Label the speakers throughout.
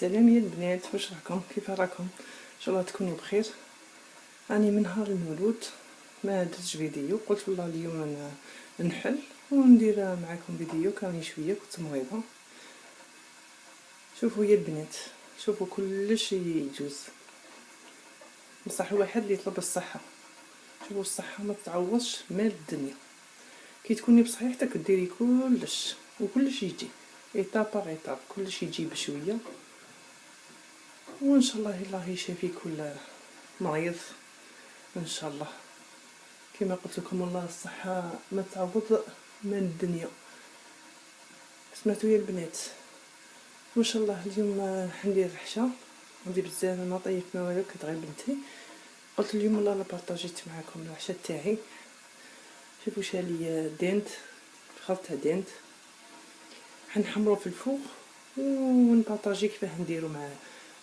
Speaker 1: السلام يا البنات، واش راكم؟ كيف راكم؟ ان شاء الله تكونوا بخير. راني من نهار المولود ما درتش فيديو، قلت والله اليوم نحل وندير معكم فيديو. كاني شويه كنت مريضه. شوفوا يا البنات، شوفوا كلش يجوز، بصح الواحد اللي يطلب الصحه. شوفوا الصحه ما تعوضش مال الدنيا. كي تكوني بصحيحتك ديري كلش وكلش يجي ايطاب باغ ايطاب، كلش يجي بشويه. وان شاء الله الله يشافي كل مريض ان شاء الله. كما قلت لكم والله الصحه ما تعوض من الدنيا. سمعتوا يا البنات؟ وان شاء الله اليوم حندير الحشا، عندي بزاف ما طيبت ما والو، كتغير بنتي. قلت اليوم والله لا بارطاجيت معكم العشاء تاعي. شوفوا شالي دينت، خلطه تاع دينت حنحمرو في الفوق ونبارطاجي كيفاه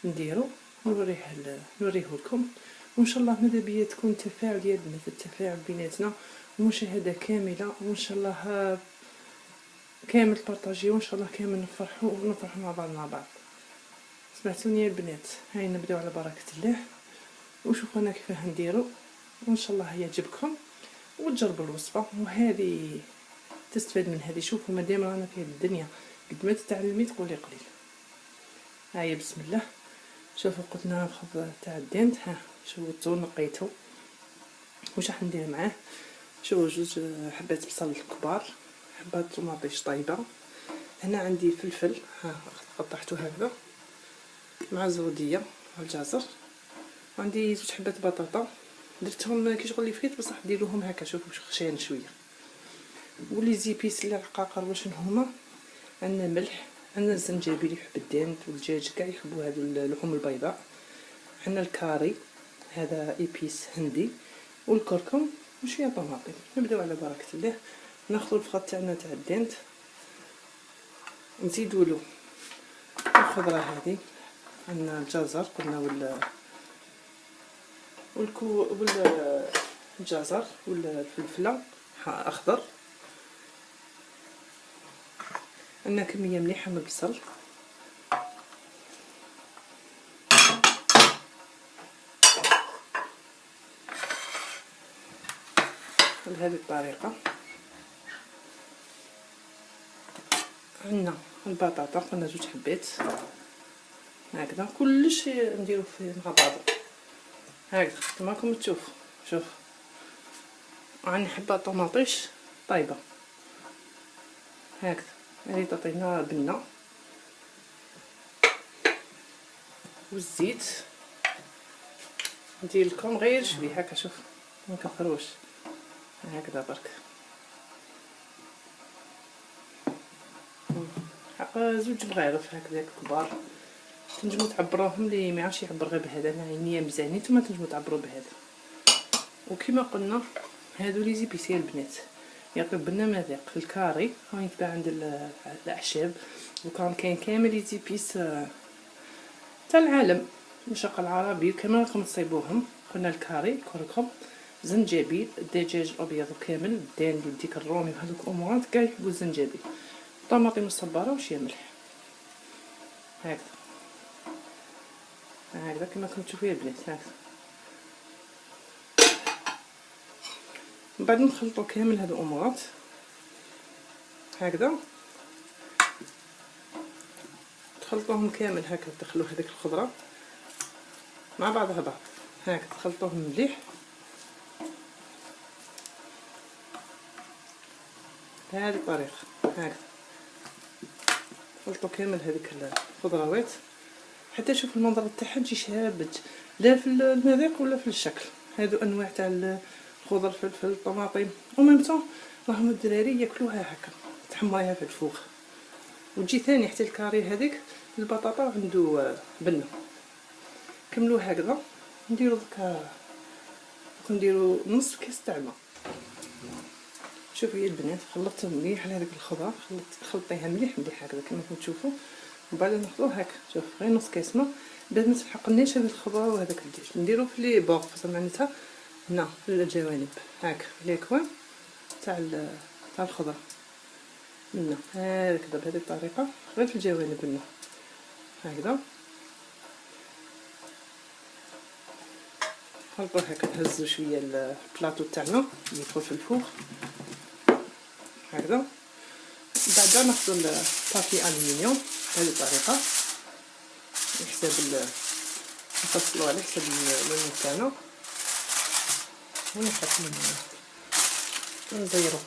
Speaker 1: نديرو نوريه لكم. وان شاء الله ماذا بيا تكون تفاعل يا البنات، التفاعل بيناتنا ومشاهده كامله، وان شاء الله كامل بارطاجي، وان شاء الله كامل نفرحوا مع بعض. سمعتوني يا البنات؟ هاي نبداو على بركه الله وشوفوا انا كيفاه نديرو، وان شاء الله يعجبكم وتجربوا الوصفه. وهذه تستفاد من هذه. شوفوا مادام رانا في الدنيا قد ما تتعلمي تقولي قليل. هاي بسم الله. شوفوا قلنا ناخذ تاع الدنت. ها شوفوا نقيتو. واش راح ندير معاه؟ شوفوا جوج حبات بصل كبار، حبات طماطيش طايبه. هنا عندي فلفل، ها قطعته هكذا مع زوديه والجزر. عندي زوج حبات بطاطا درتهم كي شغل لي فريت، بصح ديروهم هكا شوفوا خشان شويه. ولي زيبيس العقاقر واش هما؟ عندنا ملح، عندنا الزنجبيل يحب الدنت، والدجاج كاع يحبوا هذو اللحوم البيضاء. عندنا الكاري هذا ايبيس هندي، والكركم وشويه طماطم. نبداو على بركه الله. ناخذ الفخاد تاعنا تاع الدنت، نزيدوا له الخضره هذه. عندنا الجزر قلنا الجزر والفلفله اخضر. عندنا كميه مليحه من البصل. بهذه الطريقه. عندنا البطاطا قلنا زوج حبات هكذا، كلش نديرو فيه مع بعضو هكذا كما راكم تشوفوا. شوف عندي حبه طماطيش طايبه هكذا، هذه تعطينا بنه. والزيت ندير لكم غير شويه هكا، شوف ما نكثروش هكذا برك. زوج مغارف هكذاك كبار، تنجموا تعبروهم. اللي ما يعرفش يعبر غير بهذا، انا عينيا مزيانين، نتوما تنجموا تعبروا بهذا. وكما قلنا هادو لي زيبيسي البنات يطيب لنا مذاق. الكاري هاو يتباع عند الاعشاب، وكان كاين كامل لي زيبيس تاع العالم الشرق العربي كما راكم تصيبوهم. قلنا الكاري، كركم، زنجبيل، الدجاج الابيض كامل، الدان اللي ديك الرومي وهذوك الامورات كاع يحبوا الزنجبيل، طماطم مصبره وشويه ملح هكذا كما راكم تشوفوا يا البنات هكذا. من بعد نخلطوا كامل هاد الامورات هكذا، تخلطوهم كامل هكذا، تدخلوا هذيك الخضره مع بعضها هكذا، تخلطوهم مليح بهذه الطريقه هكذا. خلطوا كامل هذيك الخضروات حتى شوف المنظر تاعها تجي شابه، لا في المذاق ولا في الشكل. هادو انواع تاع الخضر، فلفل، طماطم، وميمتون راهم الدراري ياكلوها هكا، تحمريها في الفوق. وتجي ثاني حتى الكاري هذيك البطاطا عنده بنه. كملوا هكذا. نديرو نديرو نص كاس تاع الماء. شوفوا يا البنات خلطت مليح على هذيك الخضره، خلطيها مليح هكذا كما تشوفوا. ومن بعد ناخذوه هكا، شوف غير نص كاس ماء باش ما تحرقناش هذه الخضره وهذاك الدجاج. نديرو في لي بوغ معناتها هنا في الجوانب هكا لي كوان تاع الخضره هنا هكذا بهذه الطريقه، غير في الجوانب هنا هكذا. نخلطوه هكا، نهزو شويه البلاطو تاعنا اللي يدخل في الفوغ هكذا. بعدا ناخذ البابي الومنيوم بهذه الطريقه حساب نفصلو على حساب اللون تاعنا، ونحط ونزيرو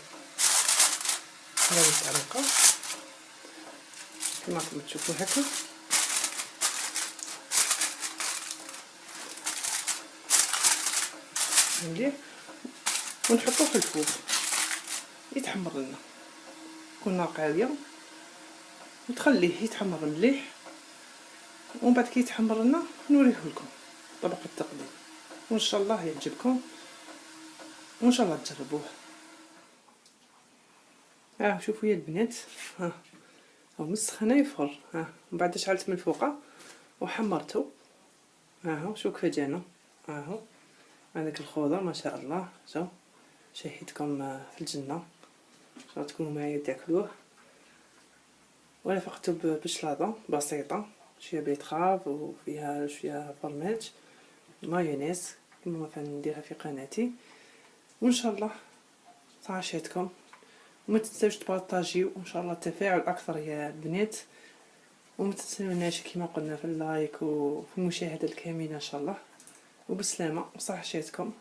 Speaker 1: بهذه الطريقه كما راكم تشوفوا هكا. مليح، ونحطوه في الفوغ يتحمر لنا، يكون نار عاليه وتخليه يتحمر مليح، ومن بعد كي يتحمر لنا نوريه لكم طبق التقديم، وان شاء الله يعجبكم وان شاء الله تجربوه. شوفوا يا البنات، ها هو مسخنه يفر، من بعد شعلت من الفوقه وحمرته، هو شوف كيف جانا، هو هذاك الخضر ما شاء الله. شوف شهيتكم في الجنه، شو تكونوا معايا تاكلوه. وانا فقته بشلاضه بسيطه، شويه بيتخاف وفيها شويه فرماج مايونيز كما مثلا نديرها في قناتي، وان شاء الله عجبتكم. وما تنساوش تبارطاجيو وان شاء الله التفاعل اكثر يا البنات، وما تنسوناش كما قلنا في اللايك وفي المشاهده الكامله ان شاء الله. وبسلامه وصحتكم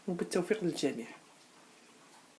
Speaker 1: وبالتوفيق للجميع.